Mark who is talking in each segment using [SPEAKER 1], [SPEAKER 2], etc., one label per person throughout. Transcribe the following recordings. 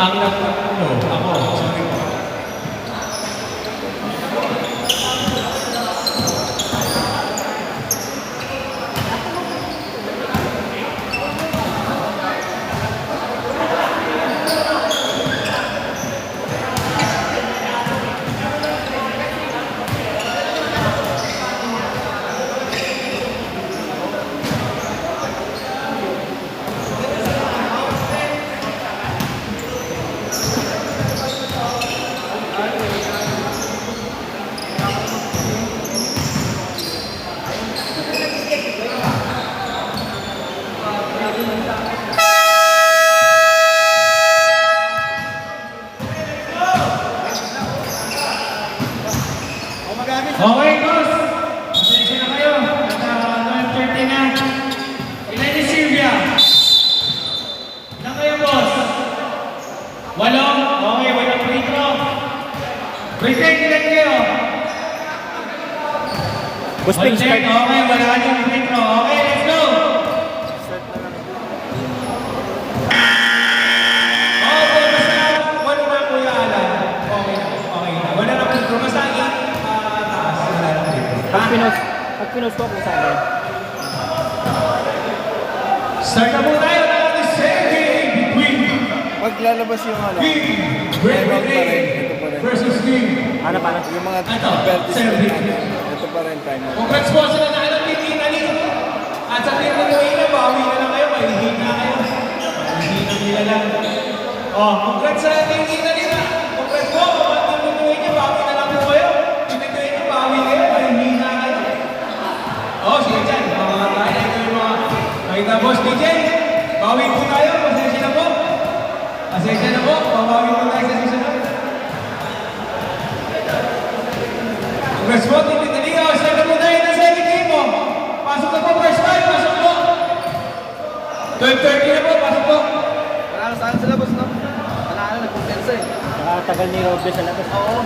[SPEAKER 1] Ang nagpapalo, ako, sorry po. Okay, boss. Pasensya na kayo. At 12:30 na. Ilan ni Silvia? Ilan kayo, boss? 8? Okay, walang free throw. Free throw, ilan kayo?
[SPEAKER 2] Boss Ping,
[SPEAKER 1] Okay, wala nyo free throw. Okay, let's go. Okay, basta wala na Kuya Alan. Okay na. Wala na free throw. Basta taas. Wala na free throw.
[SPEAKER 2] pag pinost ko kung saan.
[SPEAKER 1] Start na po tayo ng ating second game between
[SPEAKER 3] Maglalabas yung ano,
[SPEAKER 1] Team Red
[SPEAKER 3] ito pa rin.
[SPEAKER 1] versus Team
[SPEAKER 2] Ano?
[SPEAKER 3] Yung mga
[SPEAKER 1] Ito,
[SPEAKER 3] vertices
[SPEAKER 1] Serbi.
[SPEAKER 3] ito pa rin time.
[SPEAKER 1] Congrats po sa nanalo ng Team Italy. At sa Team Italy, bawi na lang kayo. Mahihina kayo. Mahihina nila lang. Oh, congrats sa Team Italy na. Congrats po. Team Italy, bawi na lang po kayo. Team Italy, bawi kayo. Mahihina kayo. Oh, sige dyan. Mga tayo yung mga nakita boss DJ. Bawi po tayo. Pasensya na po. Pasensya na po. Babawi po tayo sa susunod. Congrats po, Team Italy. Start na po tayo ng second game mo. Pasok na po, first five. Pasok po. 12:30 na po. Pasok po.
[SPEAKER 3] Panalo saan sa labas, no? Panalo, nagkumpensa eh.
[SPEAKER 2] Nakatagal ni Robles sa labas.
[SPEAKER 3] Oo.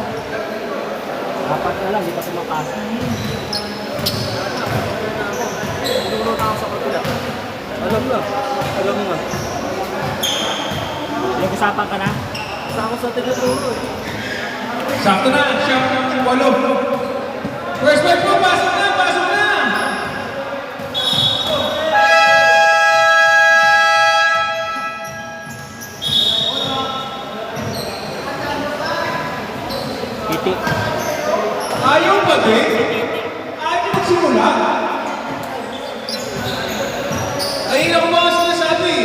[SPEAKER 2] Apat na lang, di pa kumapasa.
[SPEAKER 3] Tulog na ako sa kapila. Alam na. Alam mo nga.
[SPEAKER 2] Nag-usapan ka na?
[SPEAKER 3] Basta ako sa tigil-tulog.
[SPEAKER 1] Sakto na. Siyam ng 8. First five po. Pasok na. Pasok na.
[SPEAKER 2] Titi.
[SPEAKER 1] Ayaw pa din? Ayaw magsimula? Ayun ako mga sinasabi.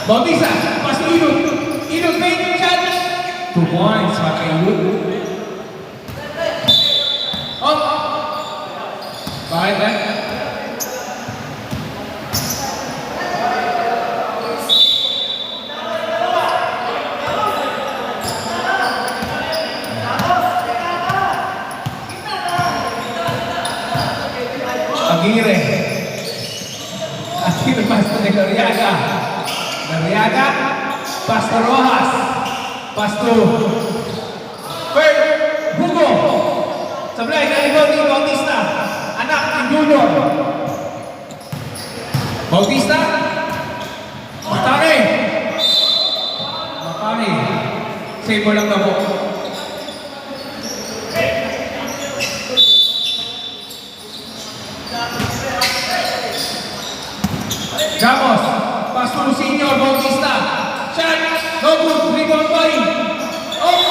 [SPEAKER 1] Bautista, pas Inut. Inut main shot. 2 points pakai Inut. Oh. Baik kan? Aguirre. Aguirre pastor de Gloriaga. Nariaga, Pastor Rojas, Pastor Kurt Hugo, sablay na likod ni Bautista, anak ni Junior. Bautista, Matane, save mo lang na po. Ramos, Pastor Senior Bautista. Shot. No good. Rebound by. Oh.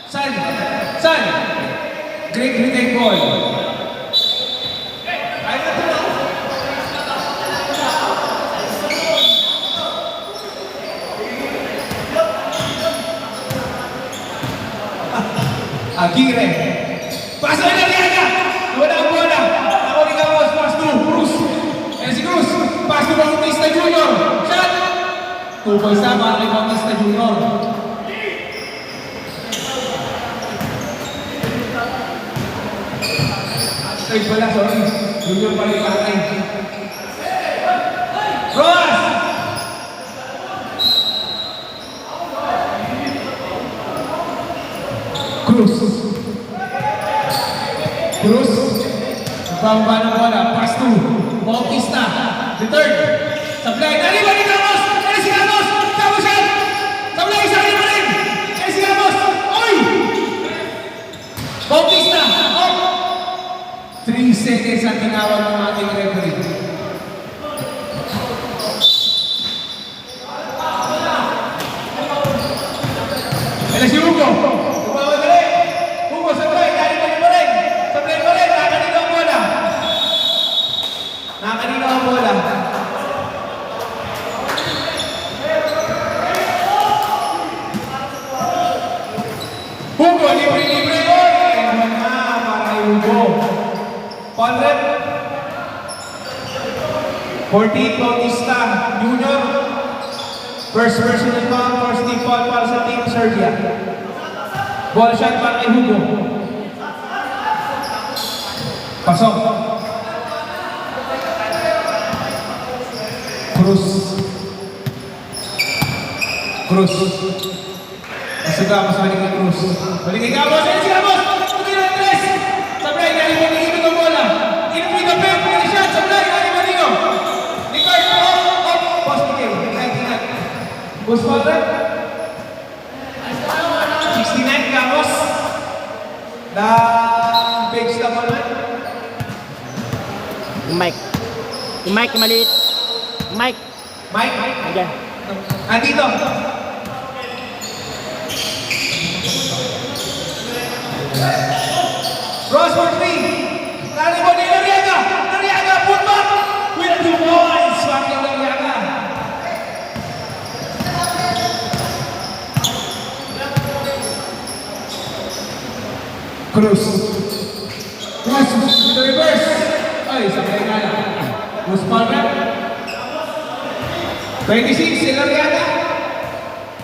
[SPEAKER 1] San. Great retake ball. Ay na to. Aguirre. Pasa na Liaga. Wala ang bola. Ako ni Ramos. Pass to Cruz. Si Cruz. Pass to Bautista Junior. Shot. 2 points na para kay Bautista Junior. Straight pala, sorry. Junior pala yung patay. Roas! Cruz. Cruz. Pababa ng bola. Pass to Bautista. The third. Sablay. Nariba ni Ramos! Nari si Ramos! Ramos yan! Sablay! Isa rin pa rin! Nari si Ramos! Oy! Bautista! Up! 3 seconds ang tinawag ng ating referee. Ayan si Hugo. Tumawag ka rin. Hugo, sablay. Nariba ni pa rin. Sablay pa rin. Nakakanino ang bola. Nakakanino ang bola. Hugo, libre-libre ko. Ewan na, para kay Hugo. Palrep. 14, Bautista Junior. First personal foul, first team foul para sa Team Serbia. Ball shot para kay Hugo. Pasok. Cruz. Cruz. Masuga, mas balik kay Cruz. Balik kay Gabos. Ayan si Gabos! Tumira ng 3! Sablay, nalibig ang bola. Inuwi na pen, pwede shot. Sablay, nalibig. Nicard, up. Post Miguel. Ingat. Post Palrep. 69, Gabos. Na page na mo na.
[SPEAKER 2] Yung mic. Yung mic, yung maliit. Yung mic.
[SPEAKER 1] Mike.
[SPEAKER 2] Ayan.
[SPEAKER 1] Andito. Ross for 3. Naribo ni Noriega. Noriega, put back. With 2 points. Swacking Noriega. Cruz. Cruz with the reverse. Ay, sabay nga lang. Cruz Palmer. 26, Eloriaga.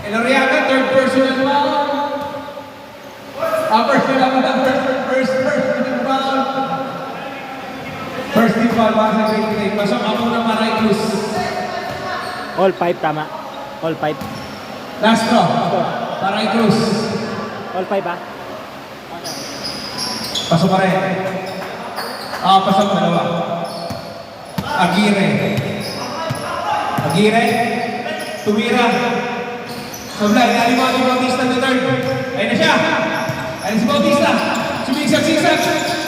[SPEAKER 1] Eloriaga, third personal foul. Personal foul. First team foul para sa Great Lake. Pasok ako na Maray Cruz.
[SPEAKER 2] All 5 tama. All 5.
[SPEAKER 1] Last draw. Maray Cruz.
[SPEAKER 2] All 5 ah.
[SPEAKER 1] Pasok pa rin. Pasok dalawa. Aguirre. Tumira. Sablay, nalimaw ni Bautista the third. Ayun na siya. Ayun si Bautista. Sumigsag-sigsag.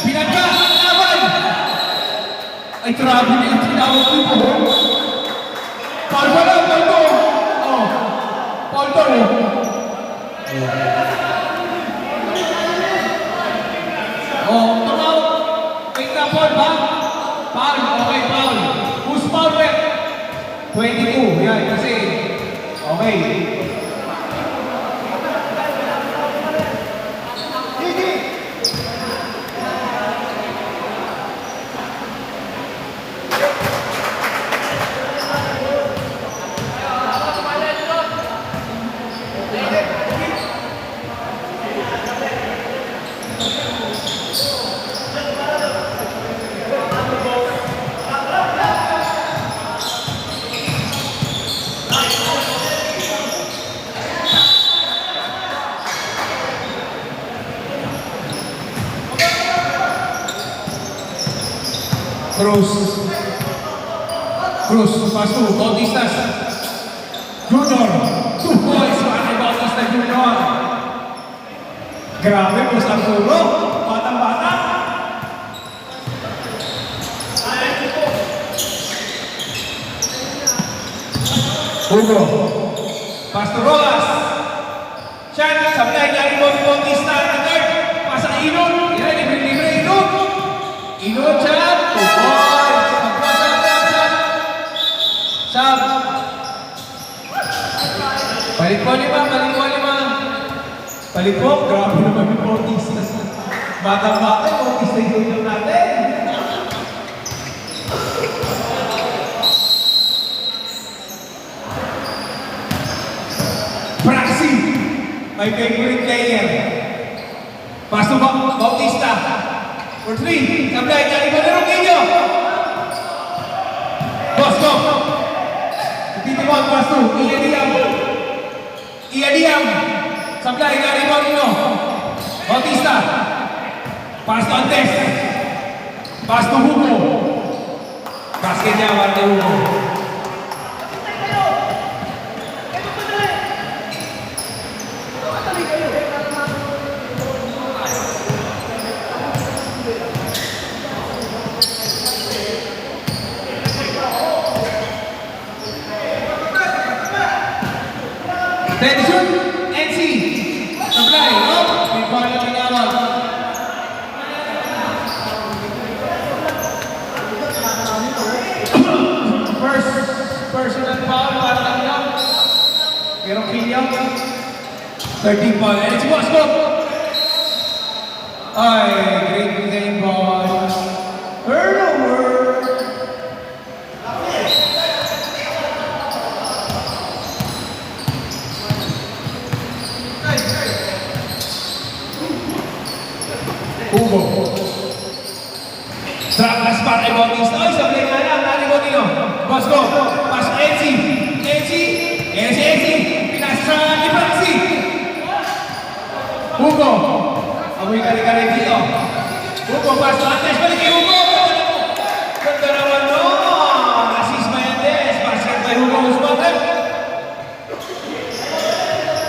[SPEAKER 1] Pinagka. Laban. Ay, grabe na yung tinawag ko po. Paul pa lang, Paul to. Paul to. Tumawag. Wait na, Paul ba? Paul, okay, Paul. Who's Paul, Rep? 22, yan, kasi, okay. Cruz, pass to Bautista Junior. 2 points para kay Bautista Junior. Grabe po sa puro. Batang-bata. Hugo. Pass to Rojas. Shot. Sablay na rin mo ni Bautista. Third. Pasa kay Inon. Yan, libre-libre Inon. Inon shot. 2 points. Sab. Balik po 5. Balik po. Grabe naman yung Bautista. Batang-bata, Bautista yung natin. My favorite player. Pass to Bautista. For 3. Sablay, kali ba na Roquillo? Boss, go. Titiwan, pass to. Iadiam. Sablay, kali ba nyo? Bautista. Pass to Antes. Pass to Hugo. Basket niya, Warte Hugo. Ready, shoot! NC! Supply! Up! May foul na tinawag. First personal foul para kanina. Pero Killian. 13 foul. And it's Bosco! Ay, great design ball. Turnover! Hugo. Drop pass para kay Bautista. Ay, sablay nga lang. Nani Bautino. Bosco. Pass to Enzi. Enzi. Pinas sa Ibansi. Hugo. Amoy kari-kari dito. Hugo, pass to Antes. Balik kay Hugo. Ganda naman mo. Assist by Antes. Basket by Hugo. Usman.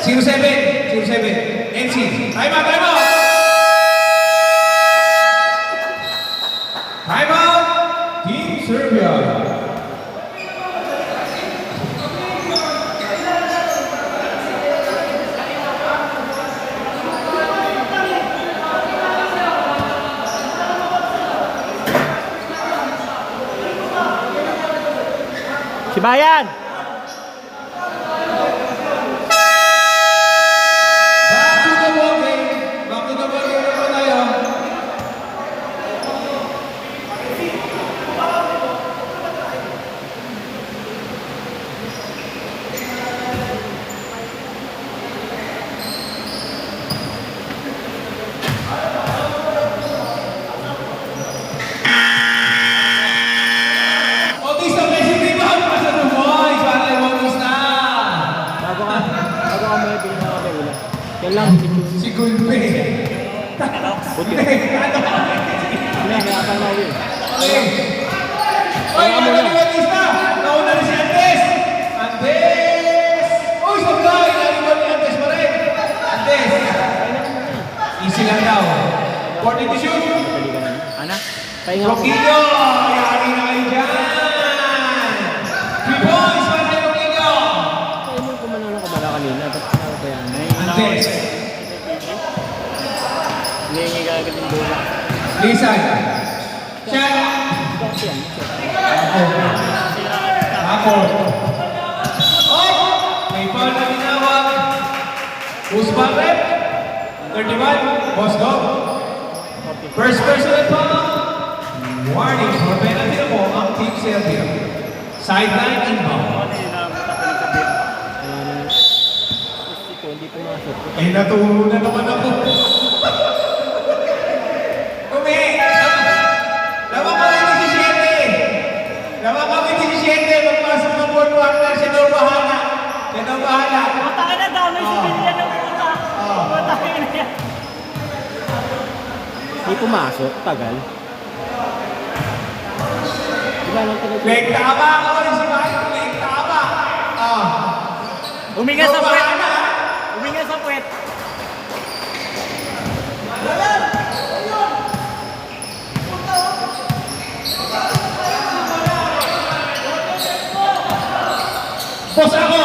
[SPEAKER 1] 0-7. Enzi. Time out. Time out, Team Serbia.
[SPEAKER 2] Sibayan!
[SPEAKER 1] Back to the ball game naman tayo. Bautista, blessing rebound. Pasa to boys. Para kay Bautista.
[SPEAKER 2] Bago ka mo yung pinaka ulan. Yan lang,
[SPEAKER 1] Si Gulpe.
[SPEAKER 2] buti. May akal na uwi.
[SPEAKER 1] Okay. Oy, ano ni Bautista? Nauna na si Antes. Uy, sablay. Nariwan ni Antes pa rin. Antes. Easy lang daw. 40 to shoot.
[SPEAKER 2] Pwede ka na. Ana? Pahinga ko.
[SPEAKER 1] Roquillo. Yari na kayo dyan. 3 points para kay Roquillo.
[SPEAKER 2] Kaya mo kung manalo ka bala kanina. Ba't sinalo ko yan?
[SPEAKER 1] Antes.
[SPEAKER 2] Hindi ka agad yung bola.
[SPEAKER 1] Lisan. Shot.
[SPEAKER 2] Bakit yan?
[SPEAKER 1] Ako. Oh! May foul na tinawag. Usman rep. 31. Bosco. First personal foul. Warning for penalty na po ang Team Serbia. Sideline inbound.
[SPEAKER 2] Hindi pumasok.
[SPEAKER 1] Ay, naturo na naman ako. Laman kami 17. Magpasok ng board warner. Siya daw bahala.
[SPEAKER 4] Mataka na daw, may sibilyan ng puta. Mataka na yan.
[SPEAKER 2] Hindi pumasok. Tagal. Diba lang tagal?
[SPEAKER 1] Leg tama ako. Si Mike, leg tama.
[SPEAKER 4] Huminga sa puwet. Huminga sa puwet.
[SPEAKER 1] Boss ako!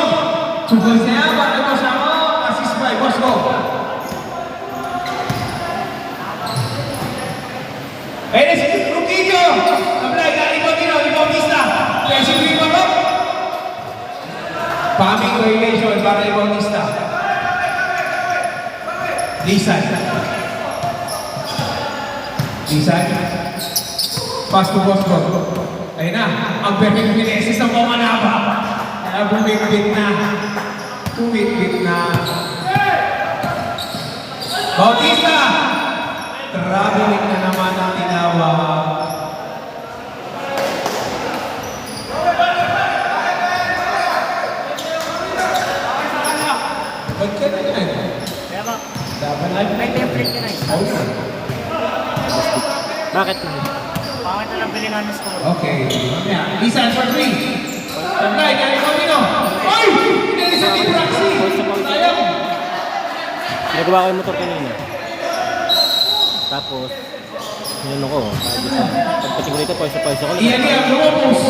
[SPEAKER 1] Sugod niya, para boss ako. Assist by boss ko. Ayun si Roquillo! Apply ka, ikaw Bautista. Pwede si Bautista. Paming violation para kay Bautista. Lisan. Pass to boss ko. Ayun na, ang perfect finesses ng Pamanaba. Kaya bumibit na. Bautista! Traveling na naman ang tinawag. Ba't ka na yan?
[SPEAKER 4] Kaya ba?
[SPEAKER 1] Dapat na
[SPEAKER 4] May template ka na eh.
[SPEAKER 2] Bakit?
[SPEAKER 4] Pangit na lang bilhin namin score.
[SPEAKER 1] Okay. Mamaya. Lisan for 3. Supply, kaya mo nino. Ay! Pinalisan ni Praxi! Sayang!
[SPEAKER 2] Pinagawa ko yung motor kanina. Tapos, hinano ko. Pagpating ko rito, pwesa ko.
[SPEAKER 1] Iyan niya, lumopos.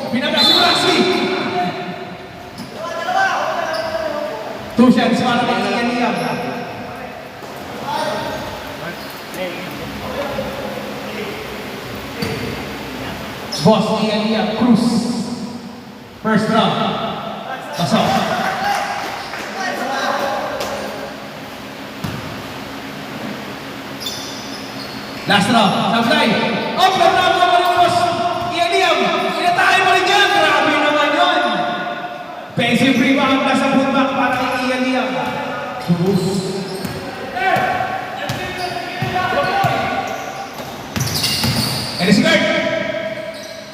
[SPEAKER 1] Pinabla si Praxi! 2 shots para kay Iyan niya. Boss, Iyan niya, Cruz. First round. Pasok. Last round. Supply. Oh, programa mo rin, boss. Iyan niya. Inatahin mo rin dyan. Grabe naman yun. Pensive rebound na sa putback para kay Iyan niya. Cruz. And it's guard.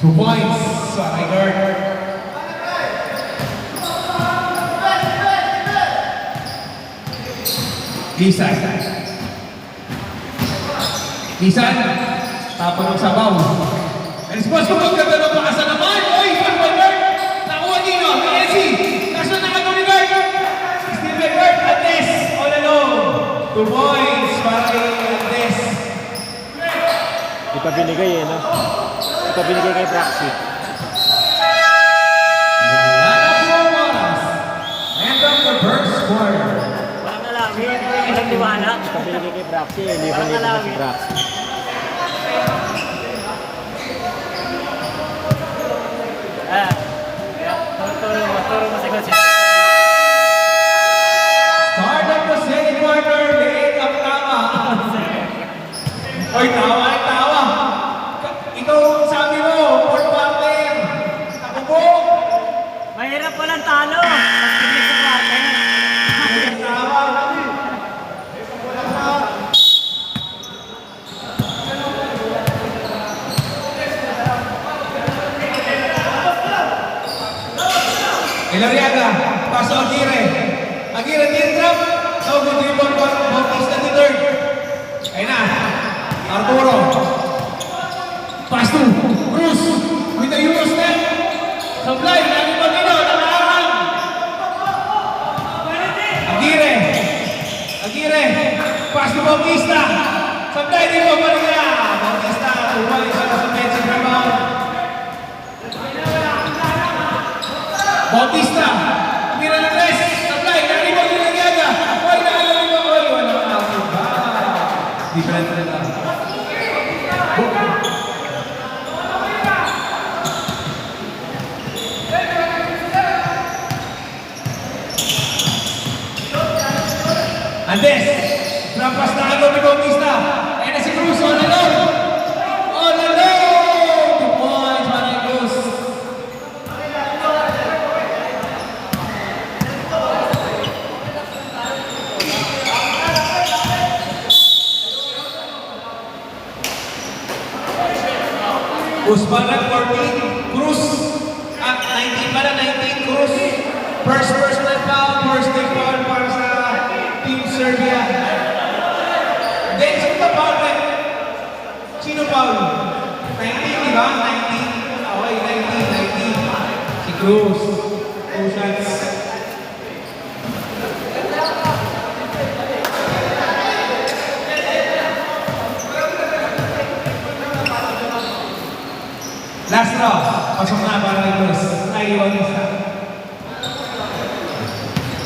[SPEAKER 1] 2 points. Sorry, guard. Lisan. Lisan. Tapon ng sabaw. And response ko magkagano ng pakasa naman. Oy, backward guard. Nakuha dino. Messi. Kaso nakagawa ni guard. Steven guard. Andes. All alone. 2 points para kay Andes.
[SPEAKER 2] Di pa binigay eh, no? Di pa binigay kay Praxi.
[SPEAKER 1] Wala na po oras. End of the first quarter.
[SPEAKER 4] Walang nalamin. Ilang liwana.
[SPEAKER 2] Di pa binigay kay Praxi eh. Liban-liban na si Praxi.
[SPEAKER 4] Turo mo si Coach.
[SPEAKER 1] Start of the second quarter. Leeg ang tama. Oy, tawa ang tawa. Ikaw ang sabi mo, fourth quarter. Ako po.
[SPEAKER 4] Mahirap walang talo. Mas bilis sa kwate.
[SPEAKER 1] Tawa. Ilariaga, paso Aguirre. Aguirre, teardrop. No good rebound for Bautista the third. Ayun na. Arturo. Pass to Cruz. With the Euro step. Supply. Lagi pa dito. Nakaharang. Aguirre. Aguirre. Pass to Bautista. Supply dito. Balik na. Bautista. Tuwali sa offensive rebound. Bautista. Mira ng tres. Supply. Lagi mo Ilariaga. Oy, naalala mo. Oy, wala na ako. Different na lang. Andes, trampas na agad ni Bautista. Ayan na si Cruz, all alone. All alone! 2 points para kay Cruz. Usman at 14, Cruz at 19 pala, 19 Cruz. First personal foul, first team foul para sa Team Serbia. Then, sino ba foul? Sino foul? 19, di ba? 19. Okay, 19. Si Cruz. 2 shots. Last round. Pasok na para kay Cruz. Ay, Bautista.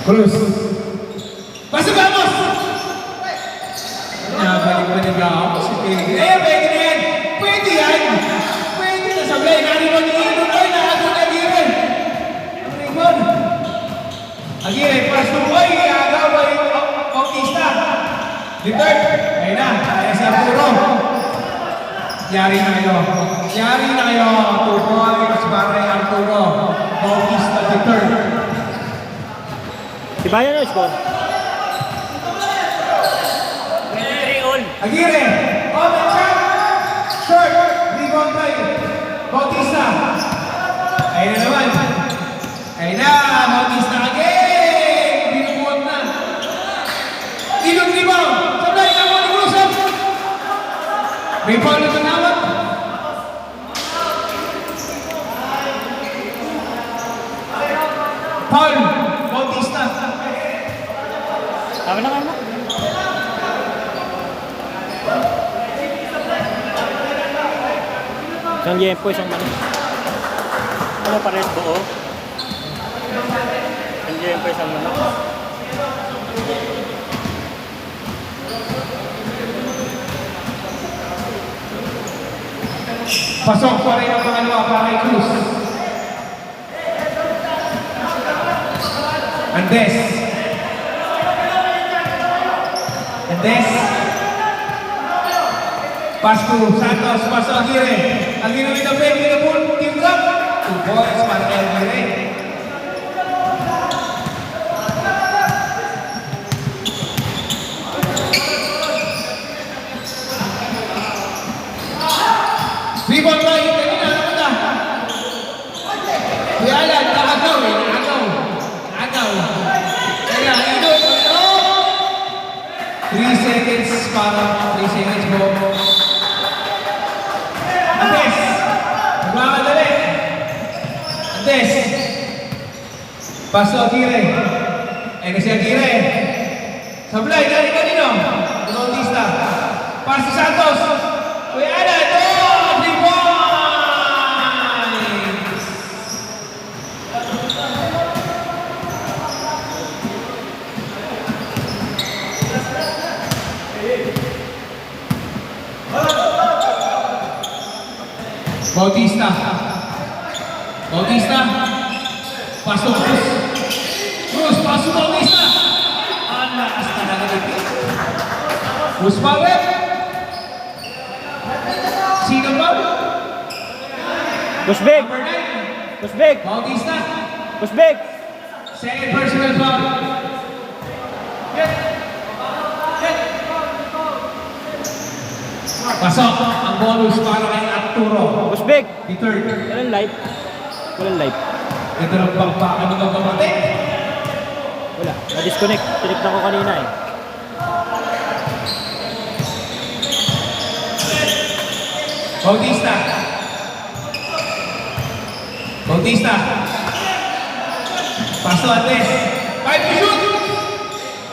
[SPEAKER 1] Cruz. Pasok vamos! Nabalik-balik ako si Peggy. Pwede na yan! Pwede yan! Pwede na sablay. Nani mo ni Inon. Oy, nakato na Aguirre. Raymond. Aguirre, pass to boy. Agaw by Bautista. The third. Ayun na. Kaya si Arturo. Yari na kayo. Yari na kayo. 2 points para kay Arturo. Bautista the third.
[SPEAKER 2] Si Bayan na score.
[SPEAKER 1] Aguirre. Oh, may shot. Short. Rebound by Bautista. Ayun na naman. Ayun na. Bautista again. Binubuhat na. Ilog rebound. Sablay na mo ni Cruzan. Rebound ito naman. Paul. Bautista.
[SPEAKER 4] Tama na kayo.
[SPEAKER 2] Isang yempo, isang mani.
[SPEAKER 4] Ano pares buo? Hindi yung pa isang manok.
[SPEAKER 1] Pasok pa rin ang pangalawa para kay Cruz. Andes. Andes. Pass to Santos. Pass to Aguirre. Aguirre with the break with the ball. Team drop. 2 points para kay Aguirre. Rebound by kanina, ano na? Kuya Alan, nakagaw eh, nakagaw. Kaya, ito, 3 seconds para, 3 seconds mo. Andes, magmamadali. Andes, pass to Aguirre. Ayun si Aguirre. Sablay, dari kanino? Bautista. Pass to Santos. Kuya Alan, Bautista. Bautista. Pasok Cruz. Cruz, pasok Bautista. Ang lakas talaga dito. Cruz pa rin. Sino ba?
[SPEAKER 2] Pusbig!
[SPEAKER 1] Number 9.
[SPEAKER 2] Pusbig!
[SPEAKER 1] Bautista.
[SPEAKER 2] Pusbig!
[SPEAKER 1] Second personal foul. Pasok ang bonus para kay Arturo.
[SPEAKER 2] Pusbig!
[SPEAKER 1] The third.
[SPEAKER 2] Walang live. Walang live.
[SPEAKER 1] Ito ng pagpakan ng kapatid.
[SPEAKER 2] Wala. Na-disconnect. Tinignan ko kanina eh.
[SPEAKER 1] Bautista. Bautista. Paso Andes. 5 to shoot.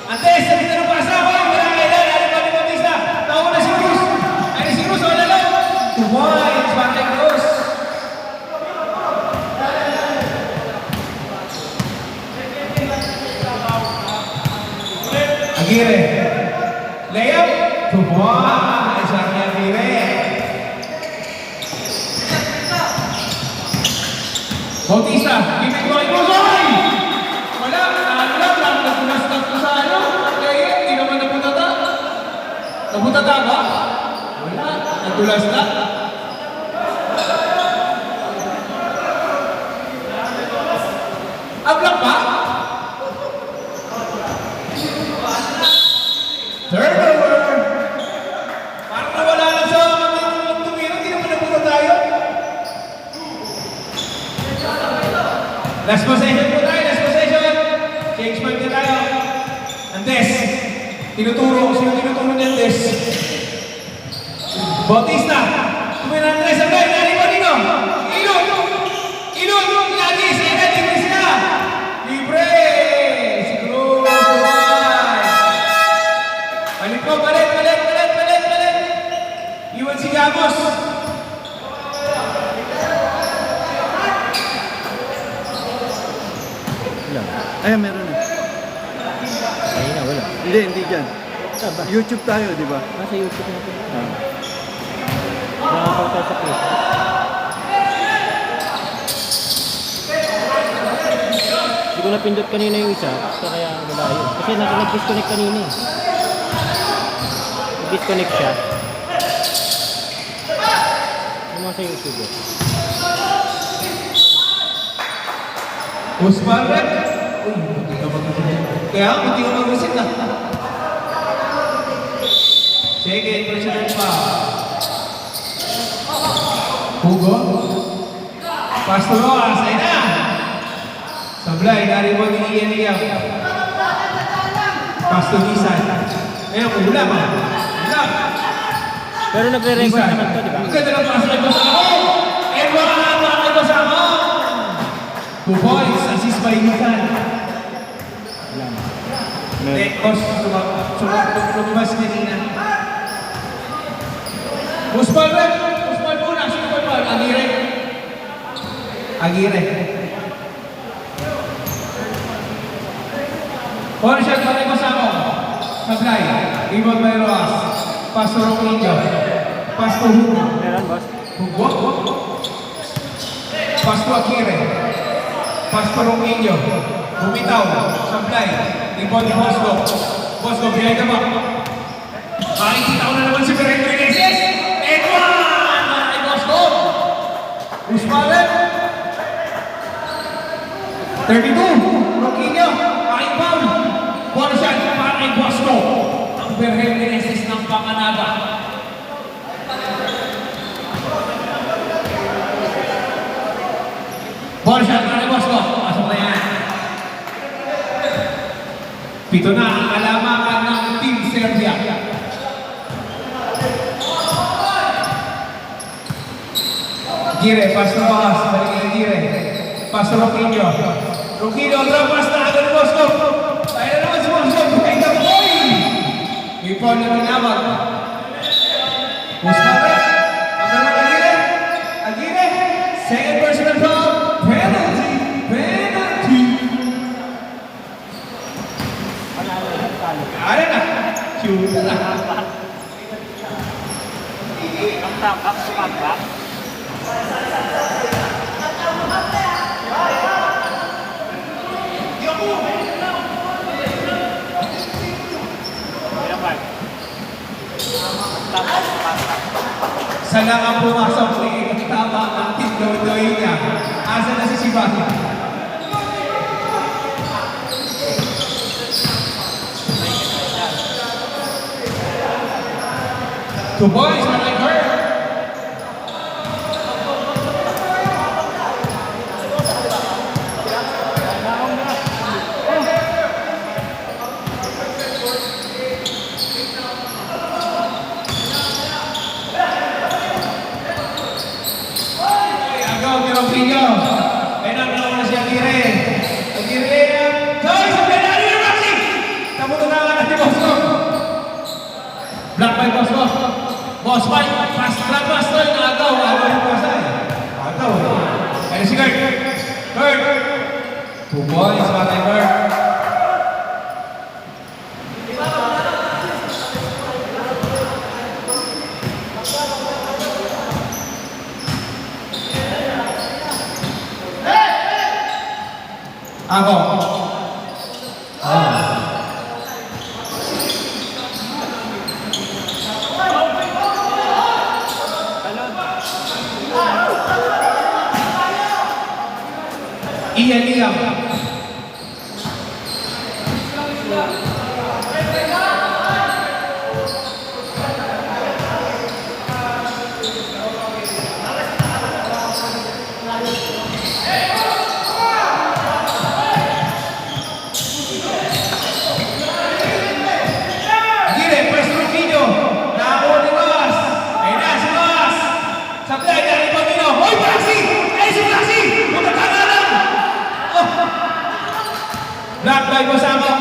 [SPEAKER 1] Andes, sabi na ng pasa. Wala kailan. Ano pa ni Bautista? Tawa na si Cruz. Ay, si Cruz. Wala lang. 2 points. Para kay Cruz. Aguirre. Layup. 2 points. Para kay Aguirre. Bautista, gimik mo kay Cruz. Ay! Wala, lang, nagpunastat ko sa ano. Kaya hindi naman nabutata. Nabutata ba? Wala, nadulas na. Ablak pa? Turnover! Parang nawala lang sa mga tumira, hindi naman nabuta tayo. Last possession po tayo, last possession. Change point na tayo. Andes. Tinuturo ko sino tinuturo ni Andes. Bautista. Tumira ang Andes. Abay, nari mo dito. Ilog. Ilog. Lagi sila. Libre sila. Libre. Si Cruz. Balik po. Balik. Iwan si Gamos.
[SPEAKER 3] Ay, meron na.
[SPEAKER 2] Ayun na, wala.
[SPEAKER 3] Hindi dyan.
[SPEAKER 2] Saan ba?
[SPEAKER 3] YouTube tayo, di ba?
[SPEAKER 2] Nasa YouTube natin. Nakakaw tayo sa place. Hindi ko napindot kanina yung isa, so kaya wala yun. Kasi nag-disconnect kanina eh. Nag-disconnect siya. Yung mga sa YouTube eh.
[SPEAKER 1] Usman Red. Uy, hindi ka mag-resit. Kaya, hindi ka mag-resit na. Second personal foul. Hugo. Pastor Rojas, ay na. Sablay, naribon ni Ian Liam. Pastor Nisan. Ngayon, ulam ah. Ulam.
[SPEAKER 2] Pero nagre-record naman to, di ba?
[SPEAKER 1] Ang ganda ng pass kay Boss Ako. Edward ang hapa kay Boss Ako. 2 points, assist by Nisan. Boss, lumabas kanina. Busbal muna. Sino ba? Aguirre. One shot pa rin Masamo. Sablay. Ibon by Roas. Pastor Roquillo. Pastor Hugo.
[SPEAKER 2] Meron, boss.
[SPEAKER 1] Hugo. Pastor Aguirre. Pastor Roquillo. Bumitaw. Sablay. Ibon ni Bosco. Bosco, behind the back. Makikita ko na naman si Berent Meneses. Edward! Ay Bosco. Usmalen. 32. Roquillo. Pakipam. One shot para kay Bosco. Ang Berent Meneses ng Panganaba. One shot para kay Bosco. Pasok na yan. Pito na ang alamangan ng Team Serbia. Gire, Pastor Rojas, balik kay Gire. Pastor Roquillo. Roquillo, ang rampas na agad ni Bosco. Tayo na naman si Bosco. Buhay ka po. Ipon na tinawag. Busmate. Ang naman Aguirre. Aguirre. Second personal foul. Penalty. Ada na. Shoot na.
[SPEAKER 4] Ang tangkap, sumangkap.
[SPEAKER 1] Sana ang pumasok ni tama ang tindoy niya. Asa na si Sibaki? Two boys, I like her. Agaw, tirong pinyo. Ayun ang nauna si Aguirre. Aguirre, Joy, sa penalty na Maxi! Kamuto na nga natin, Bosco. Black by Bosco. Boss Mike, fast track master na agaw yung pasay. Agaw. Ayun si Kurt. Kurt. 2 points, Matay Kurt. Ako. Ian Liam. Aguirre, press Roquillo. Nakakuha ni Rojas. Ayun na, si Rojas. Sablay, dahil pa nino. Hoy, Maxi! Ay, si Maxi! Magkatanga lang! Oh! Black by Bosamo.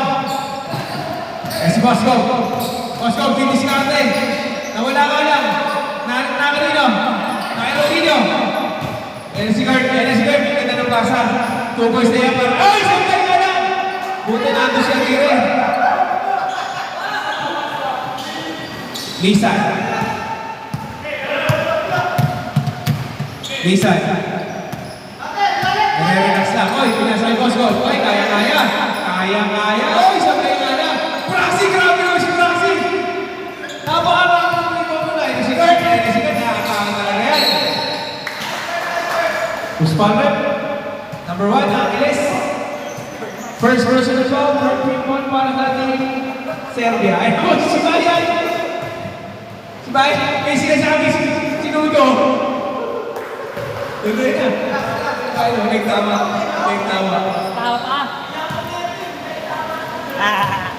[SPEAKER 1] Eh, si Bosco. Bosco, tiniskarte. Nawala ka lang. Nakarino. Nakarino. Eh, si Kurt. Ganda ng pasa. 2 points na yan para. Ay, sablay ka lang! Buti na ito si Aguirre. Lisan. Nare-relax lang. Oy, pinasa yung boss goal. Oy, kaya-kaya. Kaya-kaya. Oy, sablay nga lang. Praxi, grabe naman si Praxi. Napaka-rami ng ito mo na. Si Kurt, nakakaangan talaga yan. Uspanan. Number 1, Angeles. First personal foul, 3 point para sa ating Serbia. Ay, si Bayan. Diba? May sinasabi si Nudo. Tuloy na. Ay, nagtama. Nagtama.
[SPEAKER 4] Tawa pa. Ah.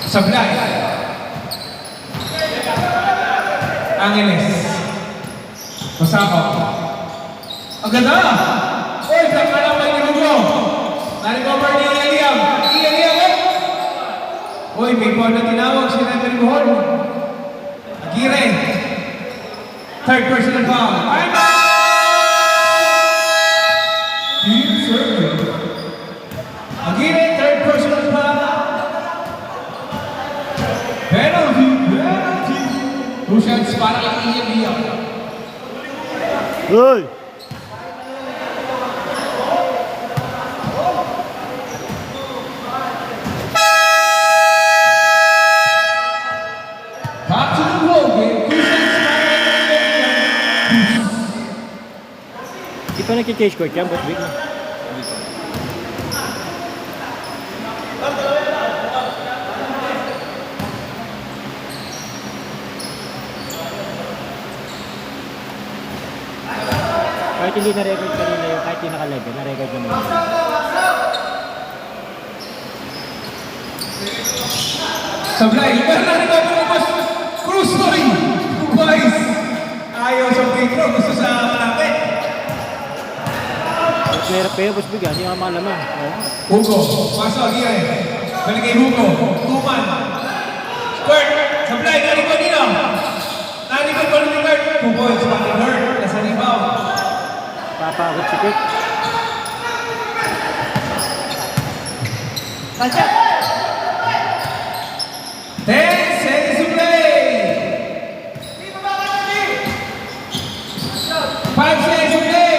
[SPEAKER 1] Sablay. Angeles. Masako. Ang ganda! Uy, saka lang may nilugo. Na-recover ni Eliam. Eliam, eh! Uy, may ball na tinawag si Reverend Buhol. Aguirre. Third personal foul. Time out! Team circle. Aguirre, third personal foul. Penalty. Two shots para kay Eliam.
[SPEAKER 2] Uy!
[SPEAKER 1] Back to the ball game. Two shots para kay Eliam.
[SPEAKER 2] Di pa nagki-cage court yan, boss Vic. No? Kahit hindi na-record kanina yung kahit hindi naka-live, na-record naman yun.
[SPEAKER 1] Sablay. Recover ni Boss Cruz. Sorry. Two boys. Ayaw sa free throw. Gusto sa malapit.
[SPEAKER 2] Mahirap kayo, boss Vic, hindi nga malaman. Oo.
[SPEAKER 1] Hugo. Pasok. Aguirre. Balik kay Hugo. Tuman. Kurt. Sablay. Narikod nino. Narikod ko ni Kurt. 2 points. Pati Kurt. Nasa rebound.
[SPEAKER 2] Papakot si Kurt.
[SPEAKER 4] Pasok.
[SPEAKER 1] 10 seconds to play. 5 seconds to play.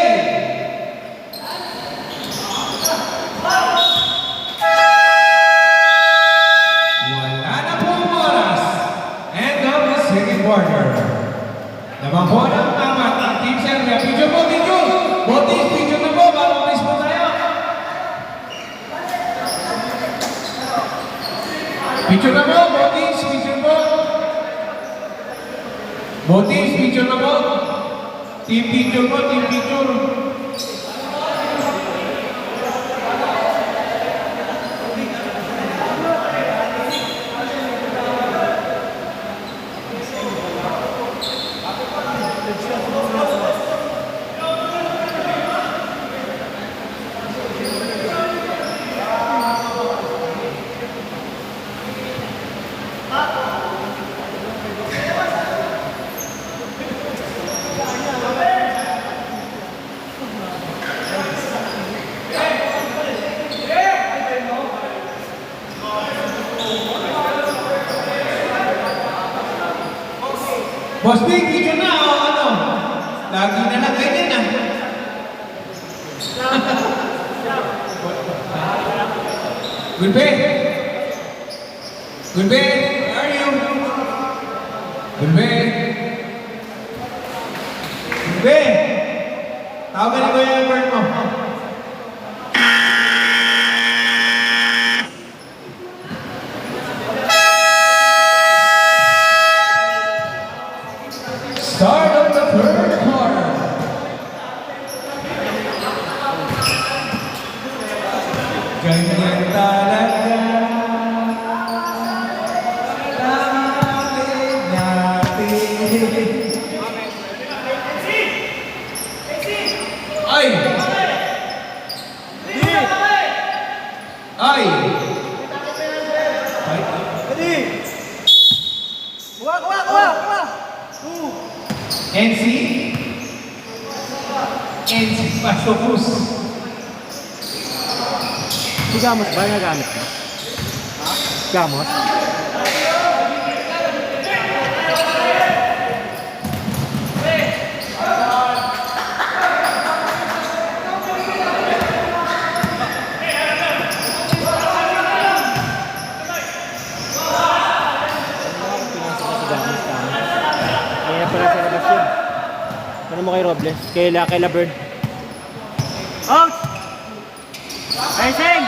[SPEAKER 1] Wala na pong oras. End of the second quarter. Naman po ng apat ng Team Serbia. Picture po, picture. Botis, picture na po. Bago please po tayo. Picture na po, Botis, picture po. Botis, picture na po. Team picture po, team picture. Boss Big, picture na o ano? Lagi na lang ganyan ah. Gulbe? Gulbe, where are you? Gulbe? Gulbe? Tawagan ko yung bird mo. Start of the third quarter. Ganyan talaga. Natin natin. Ay! Ay!
[SPEAKER 3] Ready? Kuha!
[SPEAKER 1] NC? NC Pasto Cruz.
[SPEAKER 2] Si Gamos ba nagamit mo? Gamos? Kaya pala sa labas yun. Ano mo kay Robles? Kay Labern?
[SPEAKER 4] Out! Racing!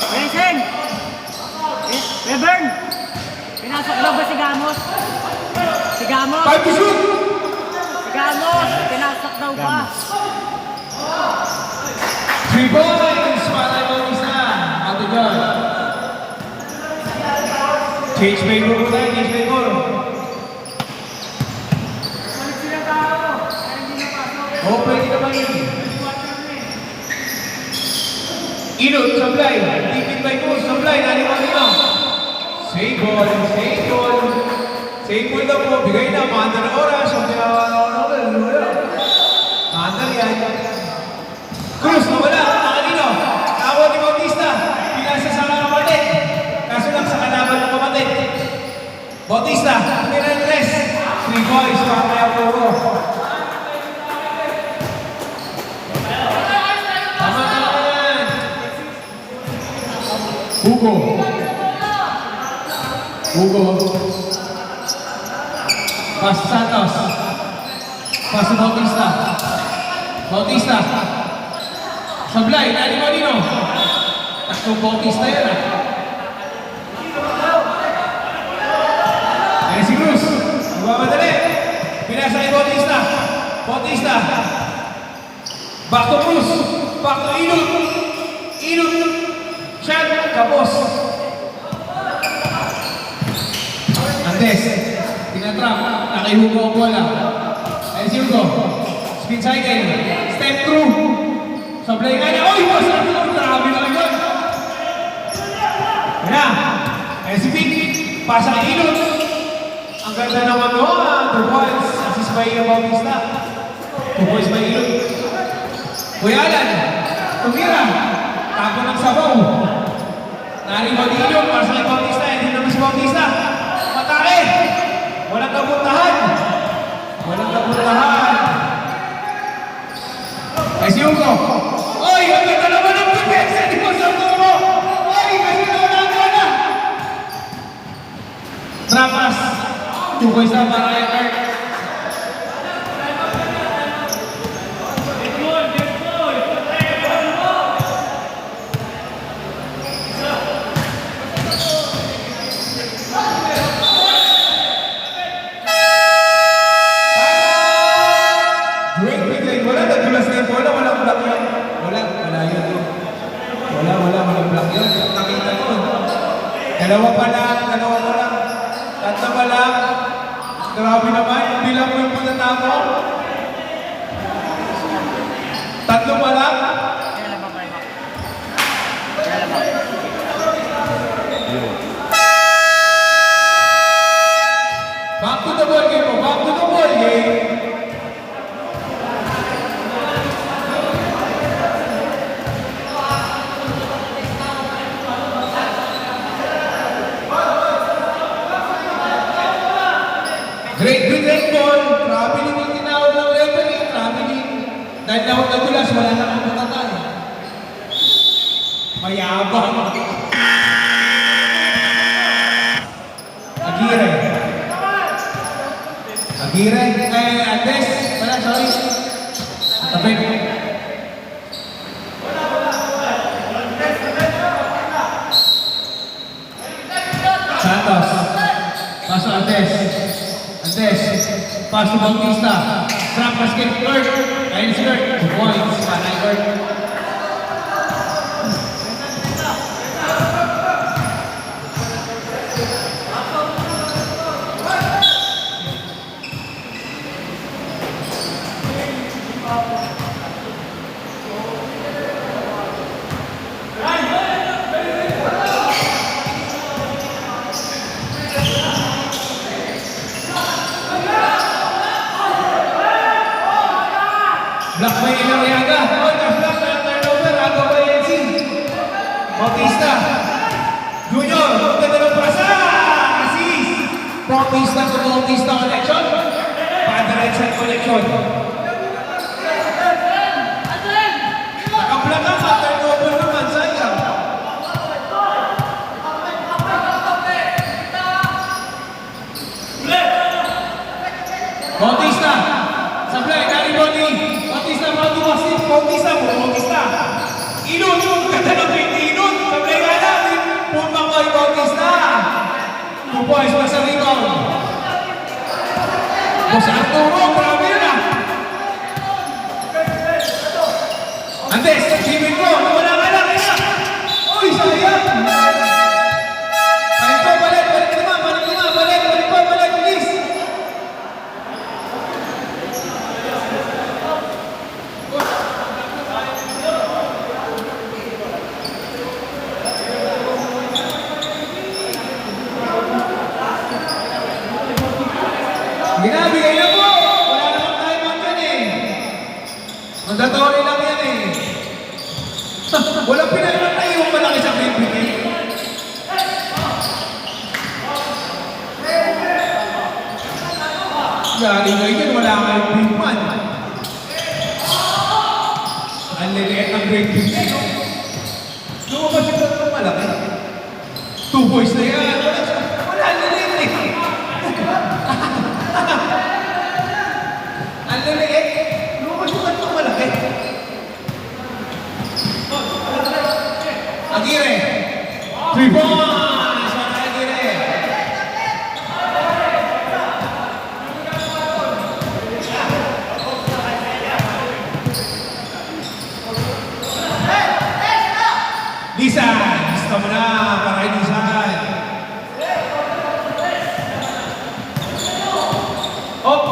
[SPEAKER 4] Racing! Bern! Pinasok daw ba si Gamos? Si Gamos?
[SPEAKER 1] 5 to shoot!
[SPEAKER 4] Si Gamos! Pinasok daw ba?
[SPEAKER 1] 3 points para Bautista. Ate John. Change favor po tayo, change favor. Oo, pwede naman yun. Inot, sablay. Tipid by Cruz, sablay. Nani Marino. Save ball, save ball. Save ball daw po. Bigay na, maanda na oras. Maanda yan. Cruz, nawala. Nakanino. Tawa ni Bautista. Pinasa sa kapatid. Kaso lang sa kalaban ng kapatid. Bautista, pinag-tres. 3 boys, pakaya po ko. Tama na yan. Hugo. Hugo. Pas Santos. Pas Bautista. Bautista. Sablay, Nani Marino. Tatlong Bautista yan ah. Ayan si Cruz. Mamadali. Pinasa kay Bautista. Bautista. Back to Cruz. Back to Inut. Inut. Shot. Kapos. Andes. Tinatrap. Nakihugo ang bola. Ayan si Hugo. Spin cycle. Step through. Sablay nga niya. Oy! Masarap ito. Grabe na yun. Ayan. Ayan si Vic. Pasa kay Inut. Ang ganda naman no. 2 points. Assist by Bautista. 2 points by Inut. Kuya Alan. Tumira. Tapo ng sabaw. Nari Bautista. Pasa kay Bautista. Hindi naman si Bautista. Matake. Walang kapuntahan. Walang kapuntahan. Ay si Hugo. Oy! Ang ganda naman ng defense! Hindi mo sa turo! Oy! Kasi nawala na! Trapas. 2 points na para kay Kurt. Great big. Wala, nadulas na yung bola. Walang block yun. Wala yun. Walang block yun. Nakita yun. Dalawa pa lang. Tatlo pa lang. Grabe naman. Bilang mo yung pagkatako. Tatlo pa lang. Back to the ball game po. Back to the ball game. Great ball. Traveling yung tinawag ng referee. Traveling. Dahil nadulas, wala na akong matatay. Mayabang. Aguirre. Andes. Wala, sorry. Tapik. Santos. Paso Andes. Pass to Bautista. Trap basket. Kurt. Ayun si Kurt. 2 points. Panay Kurt. Black by Ilariaga. Oh, na-block na turnover. Ako by NC. Bautista. Junior. Ganda ng pasa. Assist. Bautista to Bautista connection. Pa-direction connection. Nakablock ang turnover naman. Sayang. Bautista. Sablay. Dari Boni. Bautista. Inut. Ganda ng 20 Inut. Sablay nga lang. Pumpang kay Bautista. Boss Arturo, grabe yun ah. Antes, Jimmy ko, wala ka na, kaya. Uy, sayang. Balik po, balik naman, balik, please. Ginabigay na po. Wala naman tayo man yan eh. Mandatory lang yan eh. Walang pinaiman yung malaki sa bibig eh. Galing ngayon yun, wala kayong big man. Ang liliit ng grade 15 eh. Lumabas yung ng malaki. 2 boys na yan. Wala liliit eh. Ang liliit, lumabas yung ng malaki. Aguirre. 3 points para Aguirre. Lisan. Gusto mo na para kay Lisan. Op.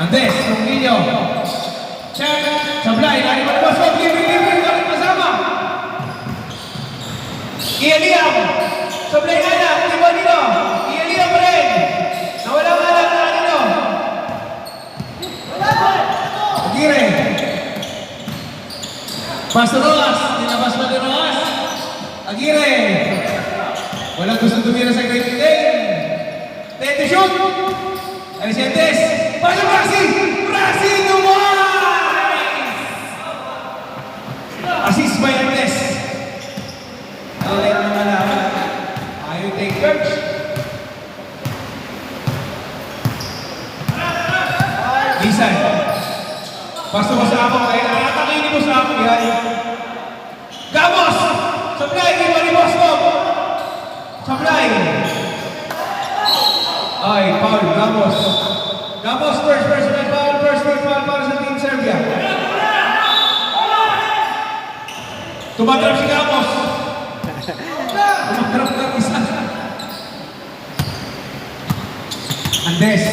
[SPEAKER 1] Antes, Ronquillo. Check. Sablay, nari pa naman. Stop, give, kami pasama. Ieliam. Sablay nga na, hindi mo dito. Ieliam pa rin. Nawala nga lang na dito. Aguirre. Pastor Rojas. Tinabas pa din Rojas. Aguirre. Walang gusto tumira sa grade 10. Tete shoot. Alicientes. Pasok Rasi. Rasi Dumais. Assist by Andes. Alay na malaman. Ayaw take coach. Lisan. Pasok mo sa ako. Kaya nakatakin mo sa ako. Gamos. Supply. Iba ni Bosco. Supply. Ay, foul. Gamos. Gamos first personal foul. First foul para sa Team Serbia. Tumatrap si Gamos. Tumatrap ng isa. Andes.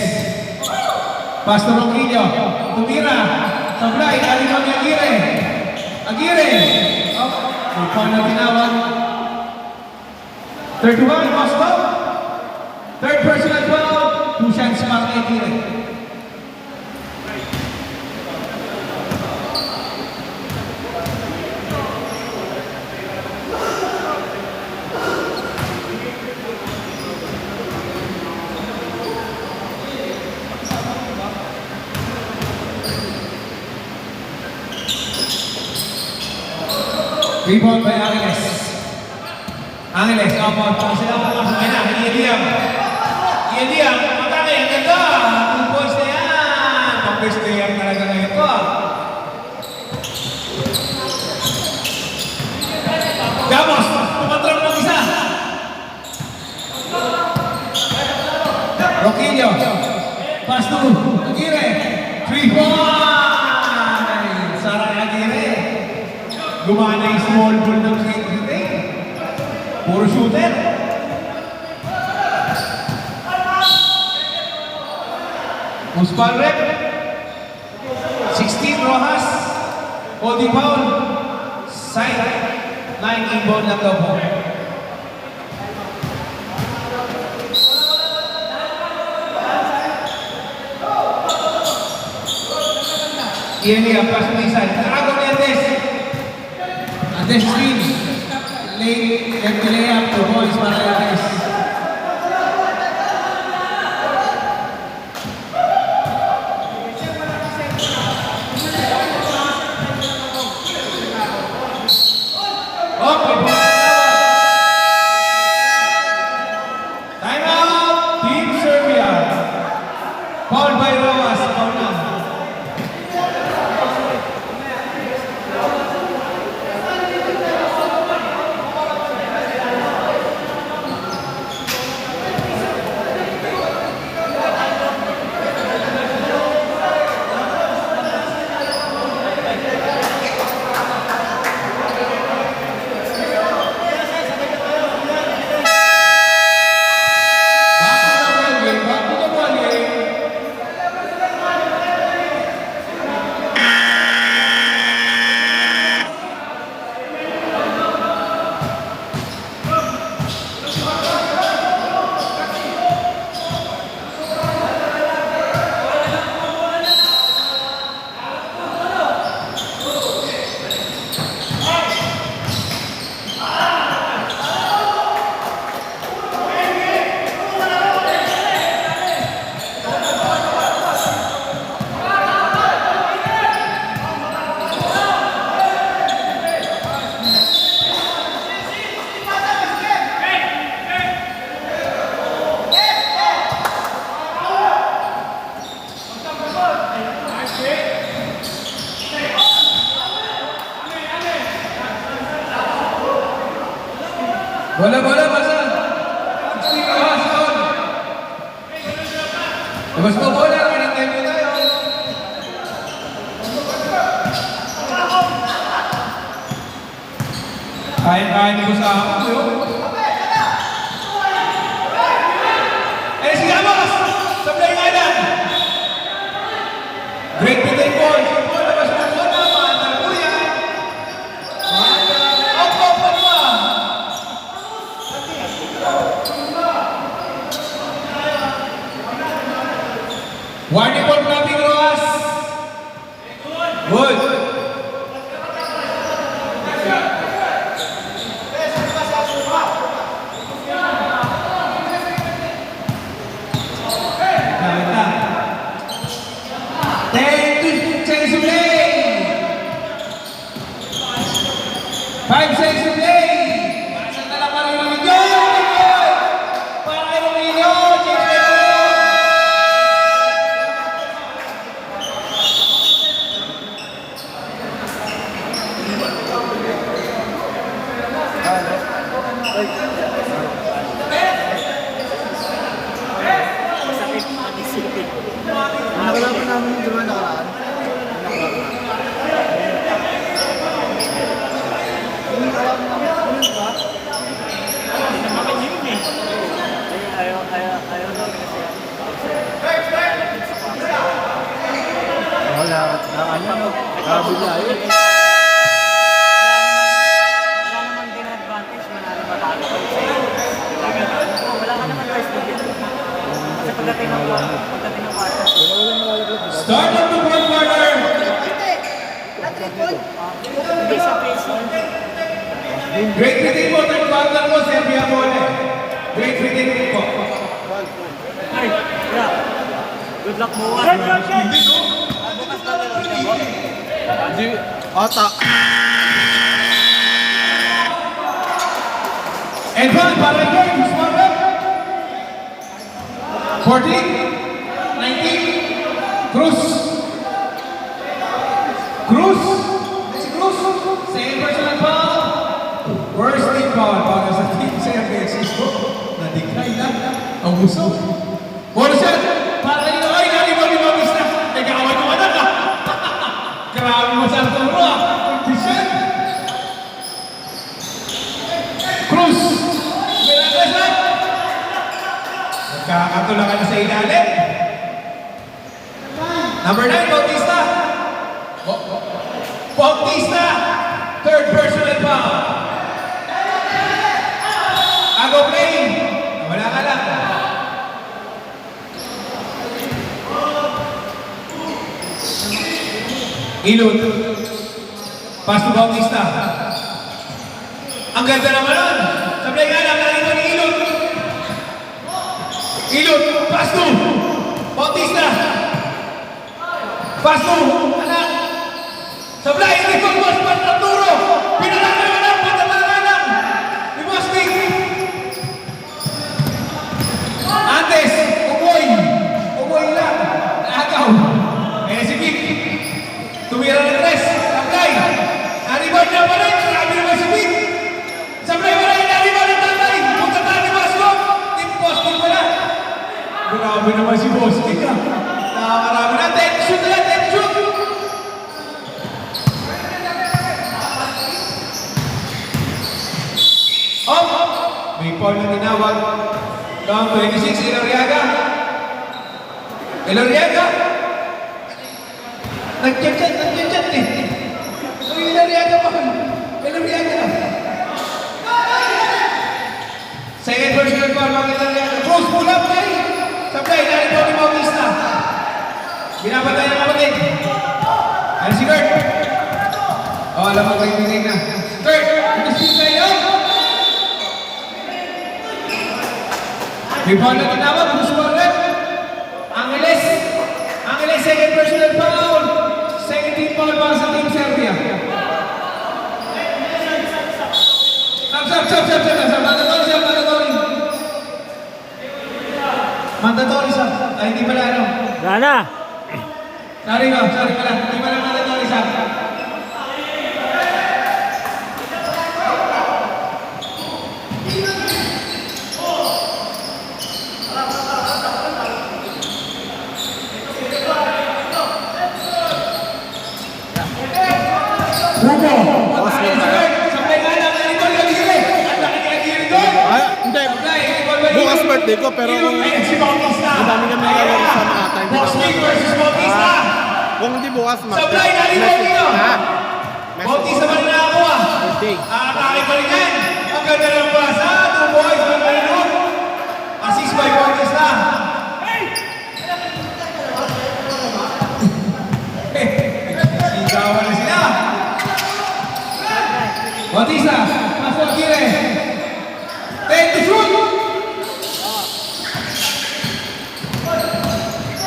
[SPEAKER 1] Pastor Ronquillo. Tumira. Sablay. Alimang ni Aguirre. Aguirre. May foul na tinawag. 31, Bosco. Third personal foul. 2 shots para kay Aguirre. Rebound by Angeles. Angeles, opo, sila po. Ayun na, Ieliam. Ieliam, matake, ang ganda. 2 points na yan. Pag-first player talaga ngayon ko. Gamos, tumatrap ng isa. Ronquillo. Pass to Aguirre. 3 points. Sara Aguirre. Gumana yung small ball ng grade 15. Puro shooter. Muspal rep. 16 Rojas. Holding foul. Side. 9 inbound lang daw po. Ienia, pass mo isa. Tarago ni Andes. Andes screen. Left layup to boys para Andes. Okay, time out. Team Serbia. Foul by Rojas. Foul na. Bola, basa. 60 kawas, doon. Labas mo bola, kanang time mo tayo. Kaya ni ko sa ako, yun. Eh, sige, Amos! Sablay nga na! Great Britain boy! Sige, labas mo bola, maandar po yan. Opo, pa! Warning for grabbing Roas. Good. Wait lang. 10 to seconds to play. 5 seconds to play. Pasang na lang para yung video. Para kayo video. Change the
[SPEAKER 4] Sakit, mag-isipin.
[SPEAKER 3] Nakalaban namin yung dalawa nakaraan.
[SPEAKER 4] Tinamakan yun eh. Ayaw daw kasi.
[SPEAKER 3] Wala, nakabila yun.
[SPEAKER 4] Wala naman din advantage, manalo matalo ka sa'yo. Wala ka naman rice to get. Kasi pagdating ng quarter.
[SPEAKER 1] Start of the fourth quarter.
[SPEAKER 4] Hindi sa pacing.
[SPEAKER 1] Great Britain po, third quarter po, Serbia po ulit. Great Britain po.
[SPEAKER 4] Ay, yeah. Good luck mo.
[SPEAKER 1] Hindi no?
[SPEAKER 4] Bukas na lang.
[SPEAKER 3] Hindi, ata.
[SPEAKER 1] And one, para games, Marvin. 14, 19, Cruz. Cruz. Si Cruz. Second personal foul. Worst team foul para sa team Serbia. Cisco. Na-decline na. Ang gusto. Bonus yan. Para kanino. Ay, nalibang ni Mabis na. Nag-away mo na ka. Grabe mo sa Arturo ah. Competition. Cruz. Milakas na. Nagkakatulakan na sa ilalim. Number 9, Bautista. Bautista. Third personal foul. Ago playing. Wala ka lang. Ilot. Pass to Bautista. Ang ganda naman nun. Sablay nga lang, nalito ni Ilot. Ilot, pass to Bautista. Pass to, anak. Sablay, hindi ko boss, pass to Arturo. Pinalaki mo lang, patabara lang. Ni Boss Nick. Antes, umoy lang. Naagaw. Eh si Vic. Tumira ng tres. Sablay. Naribad na pa rin. Grabe naman si Vic. Sablay mo rin. Naribad ng tatay. Punta tayo ni Basco. Team Posting pala. Grabe naman si Posting ah. Nakakarami na. Take shoot na lang. Take shoot. Oh! May foul na tinawag. Down 26, Eloriaga. Eloriaga. Nag-chat eh. Uy, Eloriaga pa. Eloriaga na. Second personal foul, mga Eloriaga. Cruz, pull up, Jay. Sablay, narito ni Bautista. Binapatay ng kapatid. Ano si Kurt? Oh, alam mo, kayo na. Kurt, ito si Kayo. May foul na tinawag, Cruz Morgan. Angeles, second personal foul. Second team foul para sa Team Serbia. Stop. Mandatory, sir. Ay, hindi pala ano.
[SPEAKER 2] Gana!
[SPEAKER 1] Sorry pala. Hindi pala mandatory, sir.
[SPEAKER 3] bukas birthday ko, pero kung
[SPEAKER 1] Ayun, si Bautista.
[SPEAKER 3] madami kami nalaro sa Makata, hindi
[SPEAKER 1] Boss
[SPEAKER 3] ko
[SPEAKER 1] Vic versus Bautista.
[SPEAKER 3] kung hindi bukas,
[SPEAKER 1] Sablay, nalilog nyo.
[SPEAKER 3] Ha?
[SPEAKER 1] Bautista pa rin nakakuha.
[SPEAKER 2] Birthday.
[SPEAKER 1] Atake pa rin yan. Ang ganda ng pasa. 2 boys, 1 nalilog. Assist by Bautista. Sigawan na sila. Bautista, pasok ang kire. 10 to shoot.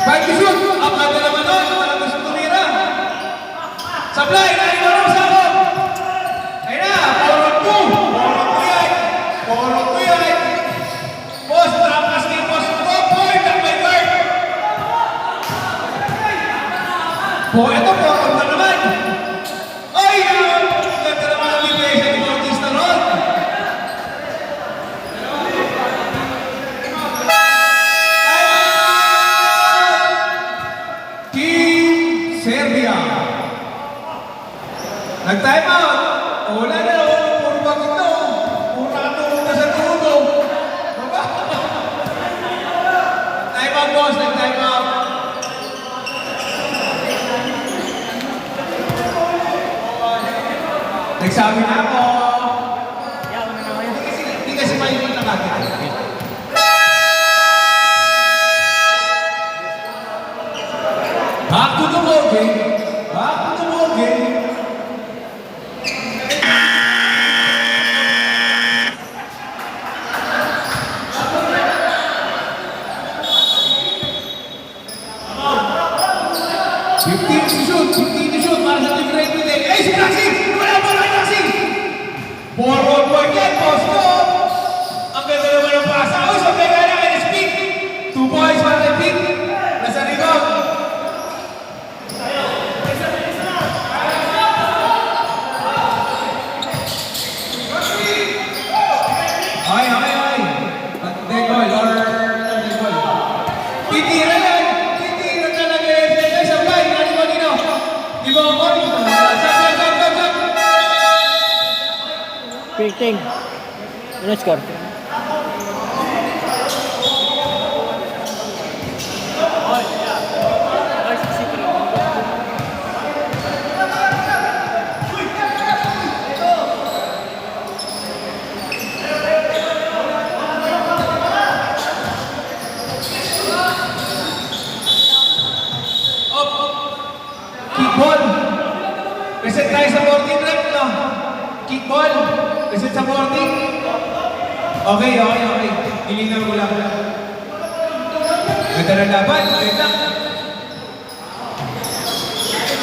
[SPEAKER 1] 5 to shoot. Ang ganda naman doon. Parang gusto tumira. Sablay, naliwan mo sa ako. Ayun na, forward 2. Forward 2 yan. Forward 2 yan. Boss, trapas ni Boss. 2 point ang may guard. Ito, forward na naman. Ay, ang ganda naman ang libesya ni Bautista ron. Team Serbia. Nag-time out. Wala na. Puro bagong to. Puro nakatulog na sa tulog. Baba. Time out, boss. Nag-time out. Nagsabi na ako.
[SPEAKER 4] Yeah, ano naman yan?
[SPEAKER 1] Hindi kasi mainit na kagad. Back to the ball game. Back to the ball game. Fifteen to shoot para sa team Red Bull. Eh, si Maxi! Wala ba na Maxi? Forward point yan, boss ko! Ang ganda naman ng pasa. Oh, sa pega na kay Speak. 2 boys para kay Pick. Nasa rebound. Ay. Degoy or Degoy. Titira yan. Titira talaga yan. Ay, sabay. Nani mo nino. Di ba ako? Jump.
[SPEAKER 2] Ping. Ano score?
[SPEAKER 4] Ay, si
[SPEAKER 1] Kickball. Reset tayo sa 14 rep, no? Kickball. Reset sa 14. Okay. Ilinaw ko lang. Ganda ng laban. Ganda.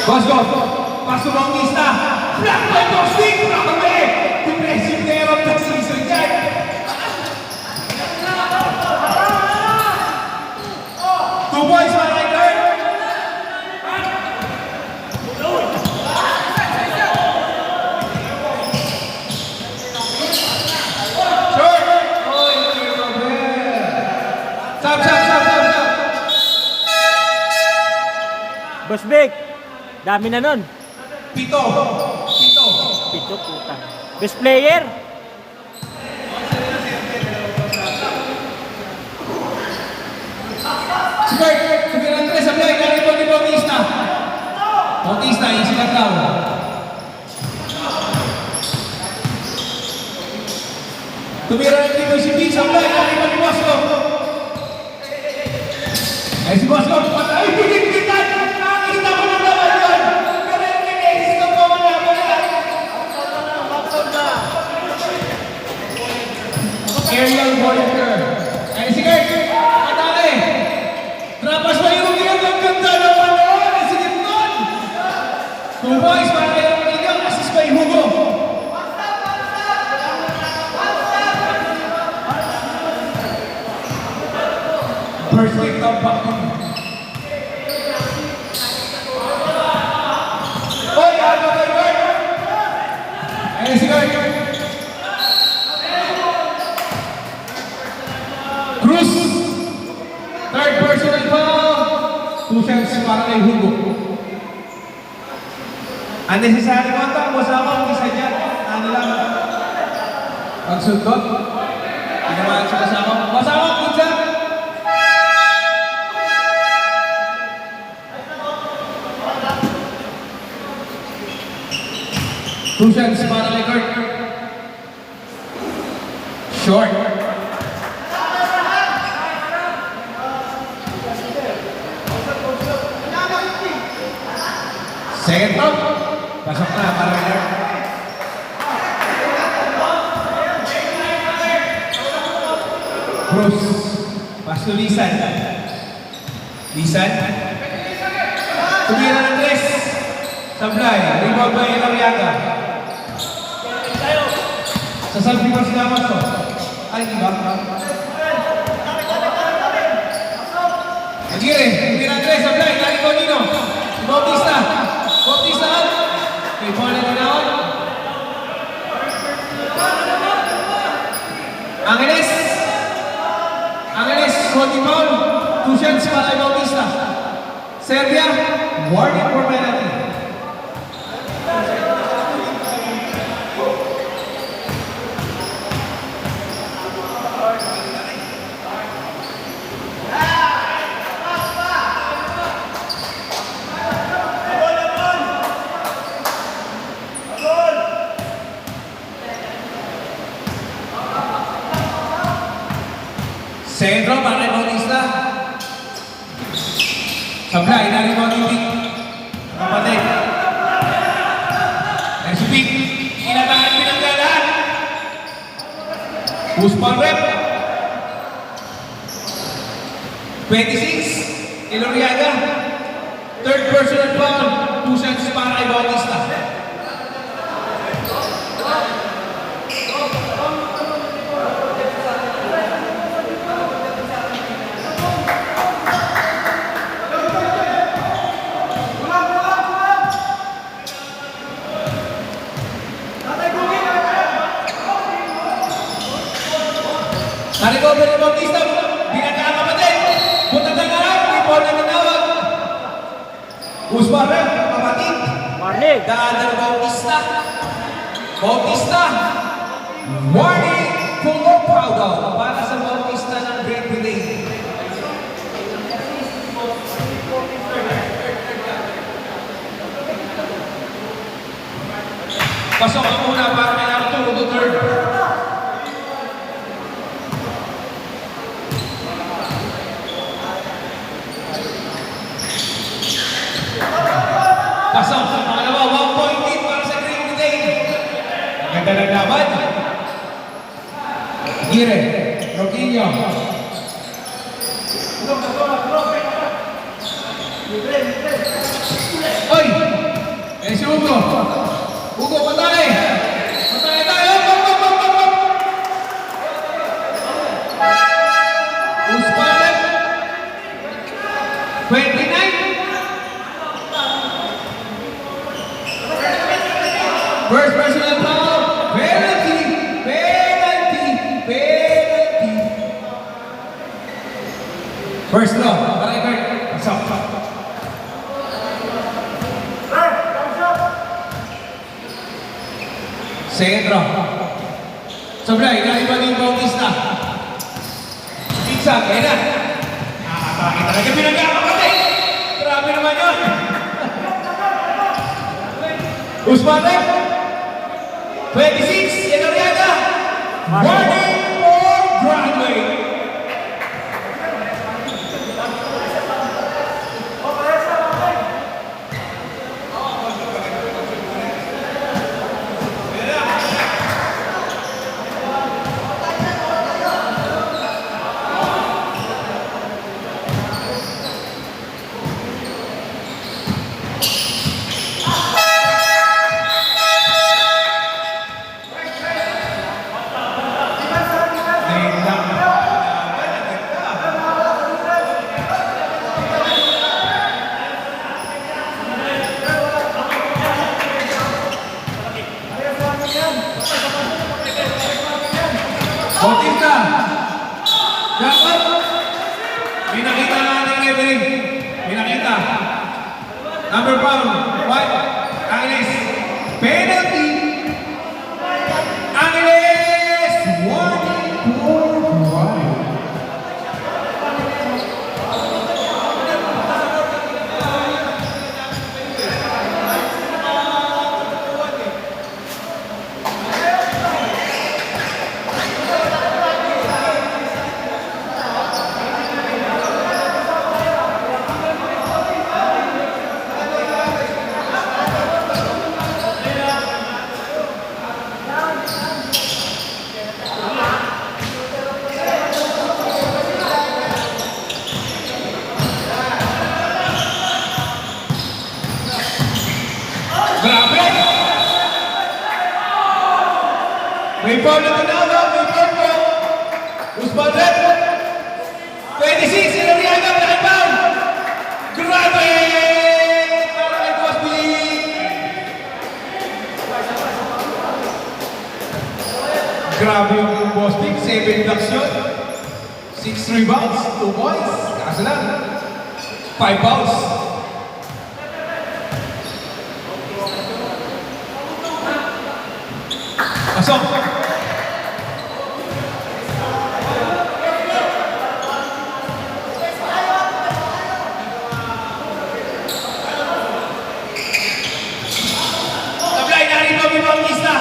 [SPEAKER 1] Boss, go. Pasok Bautista. Black by Boss Vic. Nakakabali. Defensive player of the season yan. Two boys, one right guard. Short. Oh, it's over. Stop.
[SPEAKER 2] Boss Vic. Dami na nun.
[SPEAKER 1] Pito.
[SPEAKER 2] Pito putang. Best player.
[SPEAKER 1] Sige, Andres, sablay. Galing po ni Bautista. Bautista, easy lang daw. Tumira ng dito si B. Sablay. Galing po ni Bosco. Ay, si Bosco. Ay, pinigpitan. Nakakita mo na naman yun. Pero yung kinesis ko po wala mo yan. Aerial Warrior. Ay, sige. Atake. Trapas pa yung yun. Ang ganda naman yun. Sige nun. 2 boys para kayo mag-igang. Assist pa yung Hugo. First kick of back. Oy, ano ba yun? Ayun si Guard. Cruz. Third personal foul. 2 shots para kay Hugo. Unnecessary contact. Masama ang isa dyan. Ano lang. Pagsundot. Hindi naman siya kasama. Masama ang Two shots para kay Kurt. Short. Second top. Pasok na para kay Kurt. Cruz. Pass to Lisan. Lisan. Tumira ng tres. Sablay. Rebound by Elariaga. Sa selfie pa si Damaso. Ay, di ba? Agire. Tumira ng tres. Sablay. Lagi ko nino. Bautista. Bautista out. Okay, ball na ganaon. Angeles. Angeles, holding foul. Two shots para kay Bautista. Serbia, warning for penalty. Sentro para kay Bautista. Sablay, nari-rebound yung pick. Kapatid. Next pick. Inatakan pinanggalaan. Usman rep. 26. Eloriaga. Third personal foul. Two shots para kay Bautista. Na-recover ni Bautista, binagaan kapatid. Punta na nga, report na tinawag. Usman rep, kapatid.
[SPEAKER 2] Warning!
[SPEAKER 1] Daan Bautista. Bautista. Warning, full of foul out para sa Bautista ng Great Britain. Pasok ang muna para kay Arturo to third. Pasok sa pangalawa, 1 point lead para sa Great Britain. Ganda ng laban. Gire, Roquinho. Oy! Eh si Hugo. Hugo, patay! Patay tayo! Usman, 29. First personal foul, penalty, penalty, penalty. First law, para kay Kurt. Pasok. Second row. Sablay, naiba ni Bautista. Pizza, kaya na. Nakakakita talaga pinagkakapatid. Grabe naman yun. Usman rep. 26, Eloriaga. Warning for Broadway. Bautista. Dapat. May nakita na ating referee. May nakita. Number 5. Angeles. Penalty. Angeles. Warning for Broadway. foul na tinawag, may foul po. Usman Red. 26, Ilariaga, black foul. Grabe! Para kay Boss B. Grabe yung Boss B. 7 blocks yun. 6 rebounds, 2 points. Kaso lang, 5 fouls. Pasok! Tablay, narito ang Bautista.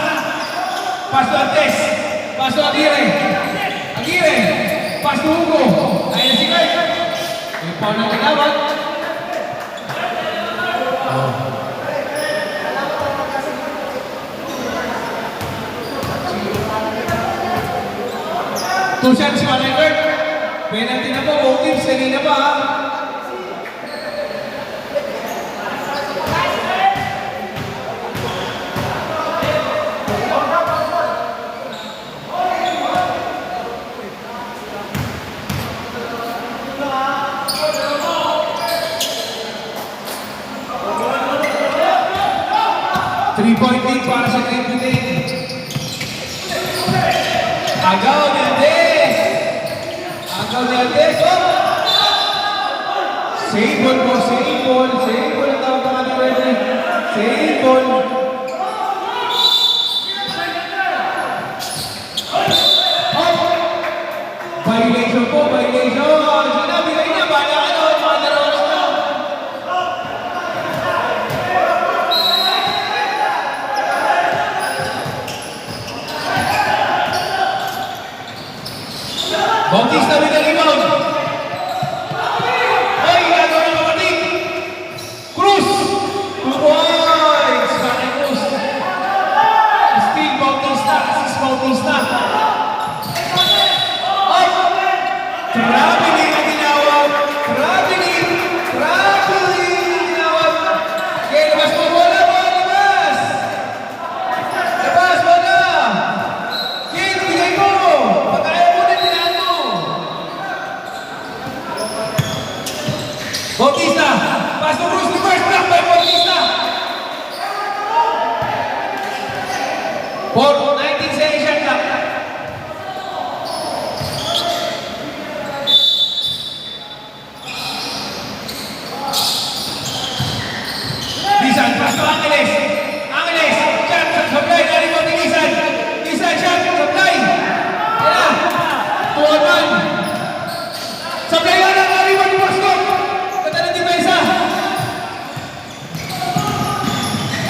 [SPEAKER 1] Paso Artes. Paso Aguirre. Aguirre. Paso Hugo. Ayun si Kurt. May foul na tinawag. Two shots pa kay Kurt. Penalty na po. Both teams. Kanina pa ha. Three-point lead para sa Great Britain. Agaw ni Andes. Agaw ni Andes. Oh! Save ball po, save ball. Save ball ang tawag ng ating referee. Save ball. Oh! Violation po, violation. Sinabi kayo na, bala ka doon, mga laros na. Bautista with the rebound. Ay, gagawa ng kapatid. Cruz. 2 points. Bakit Cruz? Still Bautista. Assist Bautista. Ay! Traveling ang tinawag. Traveling. Traveling ang tinawag. Okay, labas mo. Bola mo. Labas. Labas, bola. Okay, bigay mo. Pagkaya mo na tinawag mo. Bautista. Pass to Cruz. Reverse block by Bautista. For 19 seconds shot clock. Lisan, pass to Angeles. Angeles, shot, supply, nari mo ni Lisan. Lisan, shot, supply. Ayan. 2-on-1. Supply na, nari mo ni Bosco. Kata ng depensa.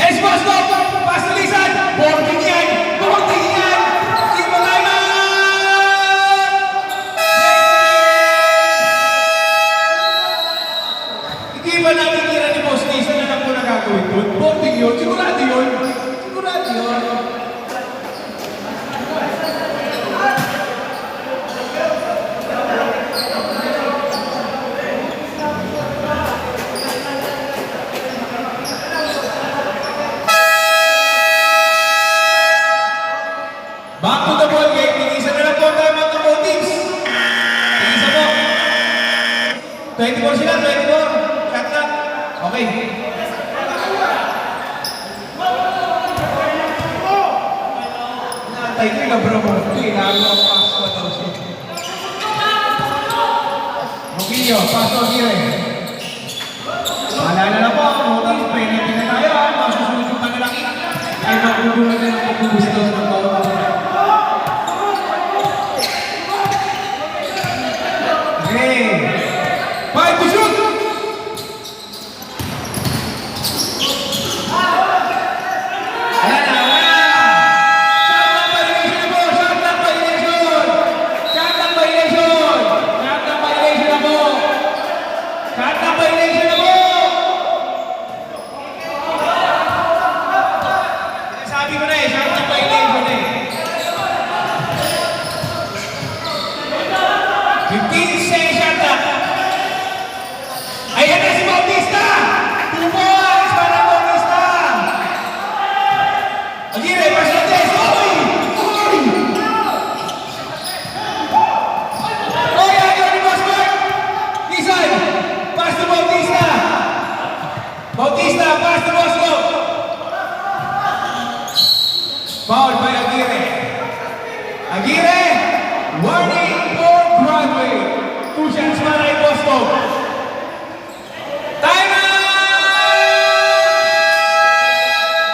[SPEAKER 1] Es Bosco, pass to Lisan. Boarding yan. Boarding yan. Hindi mo kaya. Hindi ba nakikira ni Boss Lisan na lang po nagagawin doon? Boarding yun. Sigurado yun. Sigurado yun. Back to the ball game. Tingisa na lang po ang time out ng both teams. Tingisa po. 24 sila, 24. Shot clock. Okay. Natay ko yung labro mo. Lalo ang pass pa daw siya. Muquillo, pass to Aguirre. Maalala na po, both teams, penalty na tayo. Masusunod yung panalaki. Ay magbubulan na ng pagbubusto ng bawat. Okay. 5 to shoot! Wala na, wala! Shot clock violation na po! Shot clock violation! Shot clock violation! Shot clock violation na po! Shot clock violation na po! Sabi ko na eh, shot clock violation! Bautista, pass to Bosco. Foul by Aguirre. Aguirre, warning for Broadway. 2 shots para kay Bosco. Time out!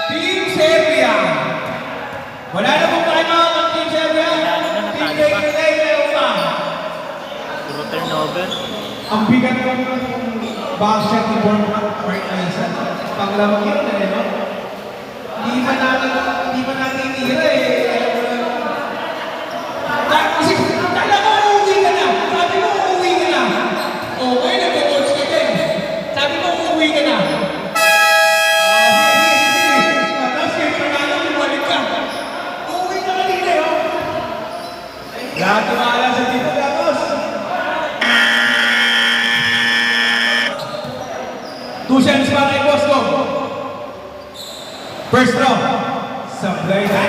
[SPEAKER 1] Team Serbia. Wala na pong time out ang Team Serbia. Team Serbia na pa.
[SPEAKER 2] Puro turnover.
[SPEAKER 1] Ang bigat ng backshot ni Bournemouth, Mark Mason. Panglamang yun eh, no? Hindi pa natin tira eh. Kasi kala ko uuwi ka na. Sabi mo uuwi ka na. Okay, nag-coach ka din. Sabi mo uuwi ka na. Tapos kayo panalo, bumalik ka. Uuwi ka kanina eh, oh. Lahat tumala sa dito, Gamos. 2 shots para kay Bosco. First round. Sablay na.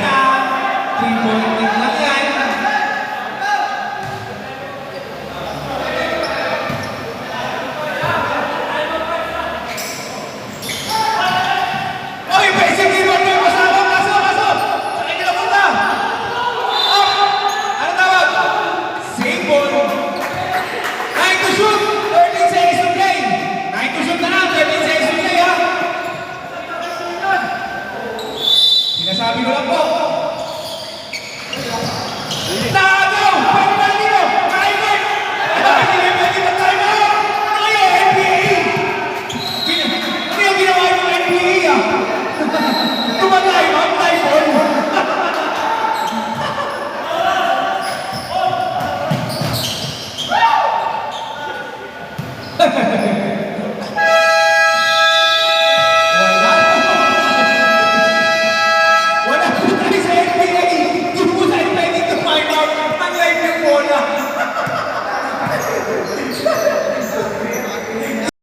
[SPEAKER 1] 3-point lead